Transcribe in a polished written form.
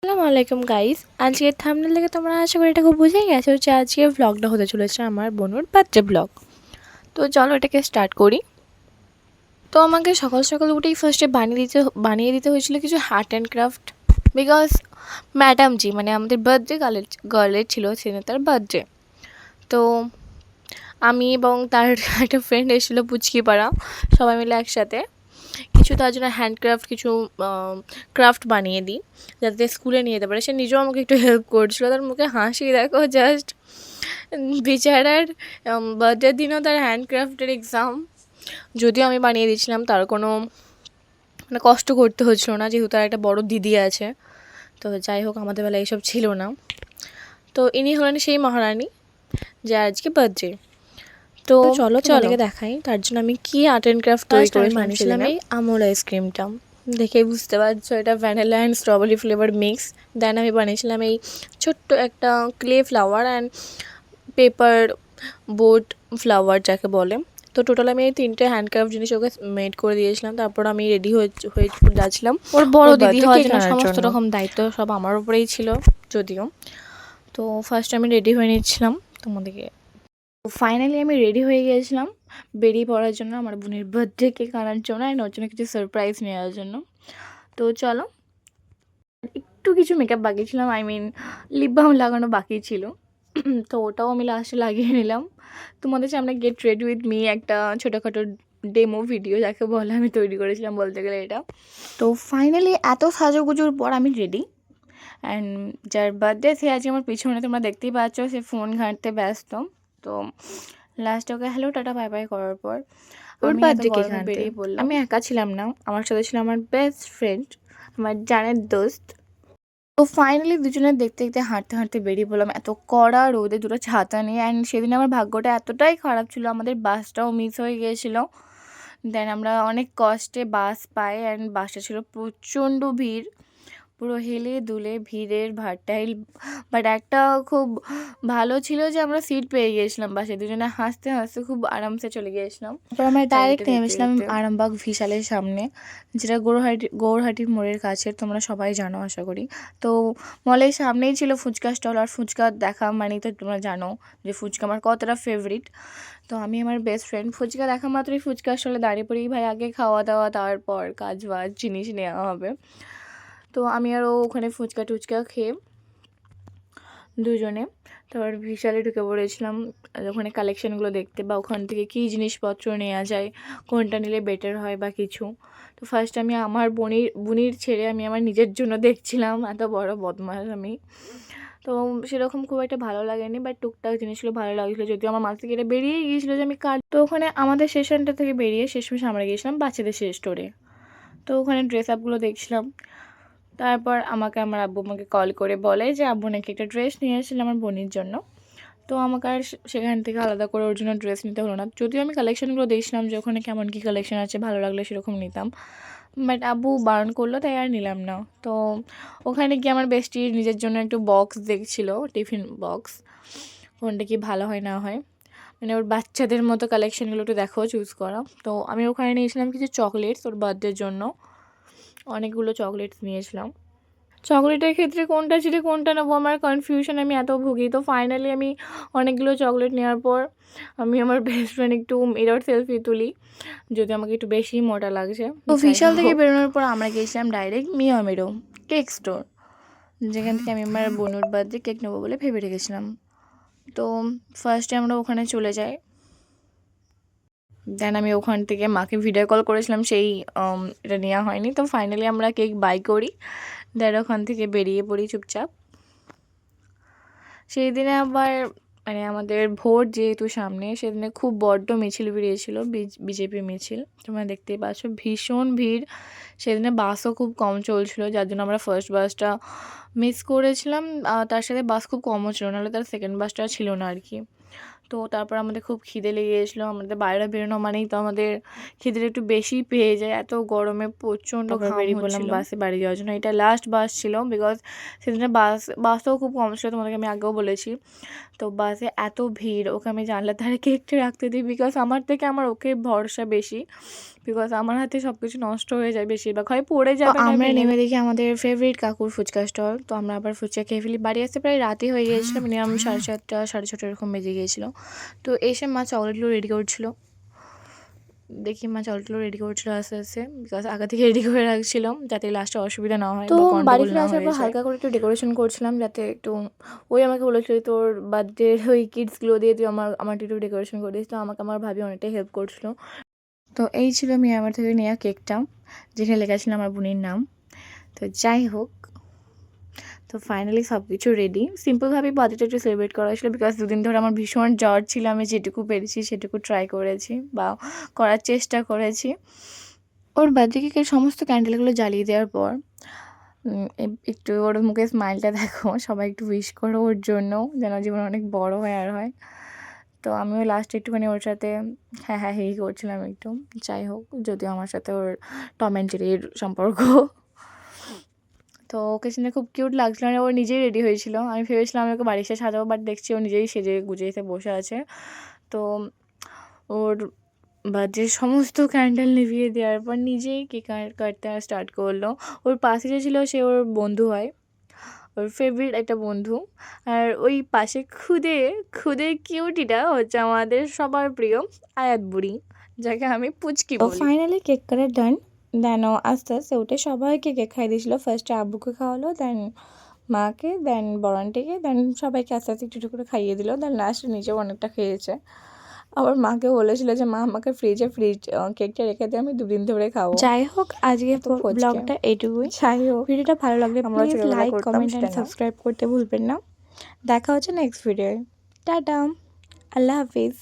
আসসালামু আলাইকুম গাইস। আজকের থাম্বনেল থেকে তোমরা আশা করি এটাকে বুঝেই গেছো যে আজকের ভ্লগটা হতে চলেছে আমার বোনের বার্থডে ব্লগ। তো চলো এটাকে স্টার্ট করি। তো আমাকে সকাল সকাল উঠেই ফার্স্টে বানিয়ে দিতে হয়েছিল কিছু art and craft, because madam ji মানে আমাদের বার্থডে গার্লের ছিল, সেদিন তার বার্থডে। তো আমি এবং তার একটা ফ্রেন্ড এসেছিলো পুচকিপাড়া, সবাই মিলে একসাথে কিছু তার জন্য হ্যান্ডক্রাফট কিছু ক্রাফট বানিয়ে দিই যাতে স্কুলে নিয়ে যেতে পারে। সে নিজেও আমাকে একটু হেল্প করছিলো, তার মুখে হাসি দেখো জাস্ট। বেচারার বার্থডের দিনও তার হ্যান্ডক্রাফটের এক্সাম, যদিও আমি বানিয়ে দিয়েছিলাম, তার কোনো মানে কষ্ট করতে হচ্ছিলো না যেহেতু তার একটা বড় দিদি আছে। তো যাই হোক, আমাদের বেলায় এইসব ছিল না। তো ইনি হলেন সেই মহারানী যে আজকে বার্থডে। তো চলো চলে দেখাই তার জন্য আমি কি আর্ট অ্যান্ড ক্রাফট তৈরি করে বানিয়েছিলাম। এই আমুল আইসক্রিমটা দেখেই বুঝতে পারছো এটা vanilla and strawberry flavour mix. Then আমি বানিয়েছিলাম এই ছোট্ট একটা clay flower and paper boat flower যাকে বলে। তো টোটাল আমি এই তিনটে হ্যান্ডক্রাফট জিনিস ওকে মেড করে দিয়েছিলাম। তারপর আমি রেডি হয়ে যাচ্ছিলাম। ওর বড় দিদি হওয়ার জন্য সমস্ত রকম দায়িত্ব সব আমার উপরেই ছিল যদিও। তো ফার্স্ট আমি রেডি হয়ে নিচ্ছিলাম তোমাদেরকে। ফাইনালি আমি রেডি হয়ে গিয়েছিলাম বেরিয়ে পড়ার জন্য আমার বোনের বার্থডে কেক আনার জন্য অ্যান্ড ওর জন্য কিছু সারপ্রাইজ নেওয়ার জন্য। তো চলো, একটু কিছু মেকআপ বাকি ছিলাম, আই মিন লিপ বাম লাগানো বাকি ছিল। তো ওটাও আমি লাস্টে লাগিয়ে নিলাম। তোমাদের সামনে গেট রেডি উইথ মি একটা ছোটোখাটো ডেমো ভিডিও যাকে বলে আমি তৈরি করেছিলাম বলতে গেলে এটা। তো ফাইনালি এত সাজুগুজুর পর আমি রেডি, অ্যান্ড যার বার্থডে সে আজকে আমার পিছনে তোমরা দেখতেই পাচ্ছ, সে ফোন ঘাঁটতে ব্যস্ত। তো লাস্টে okay hello tata bye bye করার পর ওর বার্থডে কেক আনতে বেরিয়ে পড়লাম। আমি একা ছিলাম না, আমার সাথে ছিল আমার বেস্ট ফ্রেন্ড, আমার জানের দোস্ত। তো ফাইনালি দুজনে দেখতে দেখতে হাঁটতে হাঁটতে বেরিয়ে পড়লাম এত কড়া রোদে দুটো ছাতা নিয়ে। অ্যান্ড সেদিন আমার ভাগ্যটা এতটাই খারাপ ছিল, আমাদের বাসটাও মিস হয়ে গিয়েছিলো। দেন আমরা অনেক কষ্টে বাস পাই, অ্যান্ড বাসটা ছিল প্রচণ্ড ভিড়, পুরো হেলে দুলে ভিড়ের ভারটাইল। বাট একটা খুব ভালো ছিল যে আমরা সিট পেয়ে গিয়েছিলাম বাসে, দুজনে হাসতে হাসতে খুব আরামসে চলে গিয়েছিলাম। তারপর আমরা ডাইরেক্ট নেমেছিলাম আরামবাগ ভিশালের সামনে, যেটা গৌরহাটি মোড়ের কাছে, তোমরা সবাই জানো আশা করি। তো মলের সামনেই ছিল ফুচকা স্টল, আর ফুচকা দেখা মানেই তো তোমরা জানো যে ফুচকা আমার কতটা ফেভারিট। তো আমি আমার বেস্ট ফ্রেন্ড ফুচকা দেখা মাত্রই ফুচকা স্টলে দাঁড়িয়ে পড়ি, ভাই আগে খাওয়া দাওয়া তারপর কাজ বাজ জিনিস নেওয়া হবে। তো আমি আরও ওখানে ফুচকা টুচকা খেয়ে দুজনে তারপর বিশালে ঢুকে পড়েছিলাম ওখানে কালেকশানগুলো দেখতে, বা ওখান থেকে কী জিনিসপত্র নেওয়া যায়, কোনটা নিলে বেটার হয় বা কিছু। তো ফার্স্ট আমি আমার বুনির ছেড়ে আমি আমার নিজের জন্য দেখছিলাম, এত বড় বদমাশ আমি। তো সেরকম খুব একটা ভালো লাগেনি, বাট টুকটাক জিনিসগুলো ভালো লাগছিলো, যদিও আমার মাথা থেকে এটা বেরিয়েই গিয়েছিলো যে আমি কাজ। তো ওখানে আমাদের সেশনটা থেকে বেরিয়ে শেষমেশ আমরা গিয়েছিলাম বাচ্চাদের স্টোরে। তো ওখানে ড্রেস আপগুলো দেখছিলাম। তারপর আমার আব্বু আমাকে কল করে বলে যে আব্বু নাকি একটা ড্রেস নিয়ে এসেছিল আমার বোনের জন্য। তো আমাকে আর সেখান থেকে আলাদা করে ওর জন্য ড্রেস নিতে হলো না, যদিও আমি কালেকশানগুলো দেখছিলাম যে ওখানে কেমন কী কালেকশান আছে, ভালো লাগলে সেরকম নিতাম। বাট আব্বু বারণ করলো তাই আর নিলাম না। তো ওখানে গিয়ে আমার বেস্টির নিজের জন্য একটু বক্স দেখছিল, টিফিন বক্স, কোনটা কি ভালো হয় না হয়, মানে ওর বাচ্চাদের মতো কালেকশানগুলো একটু দেখো চুজ করা। তো আমি ওখানে নিয়েছিলাম কিছু চকলেটস ওর বার্থডের জন্য, অনেকগুলো চকলেটস নিয়েছিলাম। চকলেটের ক্ষেত্রে কোনটা ছেড়ে কোনটা নেবো আমার কনফিউশন, আমি এত ভুগি। তো ফাইনালি আমি অনেকগুলো চকলেট নেওয়ার পর আমি আমার বেস্ট ফ্রেন্ড একটু মিরর সেলফি তুলি, যদি আমাকে একটু বেশি মোটা লাগছে। তো বিশাল থেকে বেরোনোর পর আমরা গিয়েছিলাম ডাইরেক্ট মিয়ামেরো কেক স্টোর, যেখান থেকে আমি আমার বোনের বার্থডে কেক নেবো বলে ভেবে রেখেছিলাম। তো ফার্স্টে আমরা ওখানে চলে যাই, দেন আমি ওখান থেকে মাকে ভিডিও কল করেছিলাম, সেই এটা নেওয়া হয়নি। তো ফাইনালি আমরা কেক বাই করি, দেন ওখান থেকে বেরিয়ে পড়ি চুপচাপ। সেই দিনে আবার মানে আমাদের ভোট যেহেতু সামনে, সেদিনে খুব বড্ড মিছিল বেরিয়েছিল, বিজেপি মিছিল, তোমরা দেখতেই পাচ্ছ ভীষণ ভিড়। সেদিনে বাসও খুব কম চলছিল, যার জন্য আমরা ফার্স্ট বাসটা মিস করেছিলাম, তার সাথে বাস খুব কমও ছিল, নাহলে তার সেকেন্ড বাসটা ছিল না আর কি। তো তারপর আমাদের খুব খিদে লেগে গেছিলো, আমাদের বাইরে বেরোনো মানেই তো আমাদের খিদেটা একটু বেশি পেয়ে যায়, এত গরমে প্রচণ্ড বেরিয়ে পড়লাম বাসে বাড়ি যাওয়ার জন্য। এটা লাস্ট বাস ছিল, বিকজ সেদিনে বাসও খুব কম ছিল, তোমাদেরকে আমি আগেও বলেছি। তো বাসে এত ভিড়, ওকে আমি জানলার ধারে কেকটা রাখতে দিই, বিকজ আমার থেকে আমার ওকে ভরসা বেশি। বিকজ আমার হাতে সব কিছু নষ্ট হয়ে যায়, বেশিরভাগ হয় পড়ে যাবে। আমরা নেমে দেখি আমাদের ফেভারিট কাকুর ফুচকা স্টল। তো আমরা আবার ফুচকা খেয়ে ফেলি। বাড়ি আসতে প্রায় রাতই হয়ে গিয়েছিলো, মিনিমাম 7:30 6:30 এরকম বেজে গিয়েছিলো। তো এসে মা চকলেটগুলো রেডি করছিলো। দেখি মা চকলেটগুলো রেডি করছিল আস্তে আস্তে, বিকজ আগে থেকে রেডি করে রাখছিলাম যাতে লাস্টে অসুবিধা না হয়। তো বাড়ি ফিরে আসার পর হালকা করে একটু ডেকোরেশন করছিলাম, যাতে একটু ওই আমাকে বলেছিল তোর বার্থডে ওই কিডসগুলো দিয়ে তুই আমার একটু ডেকোরেশন করে দিস। তো আমাকে আমার ভাবি অনেকটাই হেল্প করছিল। তো এই ছিল মিয়ামার থেকে নেওয়া কেকটা, যেখানে লেখা ছিল আমার বোনের নাম। তো যাই হোক, তো ফাইনালি সব কিছু রেডি। সিম্পলভাবেই বার্থডেটা একটু সেলিব্রেট করা হয়েছিলো, বিকজ দুদিন ধরে আমার ভীষণ জ্বর ছিল। আমি যেটুকু পেরেছি সেটুকু ট্রাই করেছি বা করার চেষ্টা করেছি। ওর বার্থডে কেকের সমস্ত ক্যান্ডেলগুলো জ্বালিয়ে দেওয়ার পর একটু ওর মুখে স্মাইলটা দেখো, সবাই একটু উইশ করো ওর জন্য, যেন জীবন অনেক বড় হয় আর হয়। তো আমিও লাস্টে একটুখানি ওর সাথে হ্যাঁ হ্যাঁ হেই করছিলাম একটু। যাই হোক, যদিও আমার সাথে ওর টম অ্যান্ড জেরির সম্পর্ক। তো ওকে শুনে খুব কিউট লাগছিল, মানে ও নিজেই রেডি হয়েছিল। আমি ভেবেছিলাম আমি ওকে বাড়ি এসে সাজাবো, বাট দেখছি ও নিজেই সেজে গুজে এসে বসে আছে। তো ওর বার্থডের সমস্ত ক্যান্ডেল নিভিয়ে দেওয়ার পর নিজেই কেক কাটতে স্টার্ট করলো। ওর পাশে যে ছিল সে ওর বন্ধু হয়, ওর ফেভারিট একটা বন্ধু। আর ওই পাশে খুদে কিউটিটা হচ্ছে আমাদের সবার প্রিয় আয়াত বুড়ি, যাকে আমি পুচকি বলি। ফাইনালি কেক কাটা ডান। দেন আস্তে আস্তে উঠে সবাইকে কেক খাইয়ে দিয়েছিলো। ফার্স্টে আব্বুকে খাওয়ালো, দেন মাকে, দেন বড়ানটিকে, দেন সবাইকে আস্তে আস্তে একটু একটু করে খাইয়ে দিল। দেন লাস্টে নিজেও অনেকটা খেয়েছে। আবার মাকে বলেছিল যে মা আমাকে ফ্রিজে কেকটা রেখে দিয়ে আমি 2 দিন ধরে খাবো। যাই হোক, আজকে ব্লগটা এইটুকুই। যাই হোক, ভিডিওটা ভালো লাগলে please like, comment and subscribe করতে ভুলবেন না। দেখা হচ্ছে নেক্সট ভিডিওয়ে। টাটা, আল্লাহ হাফিজ।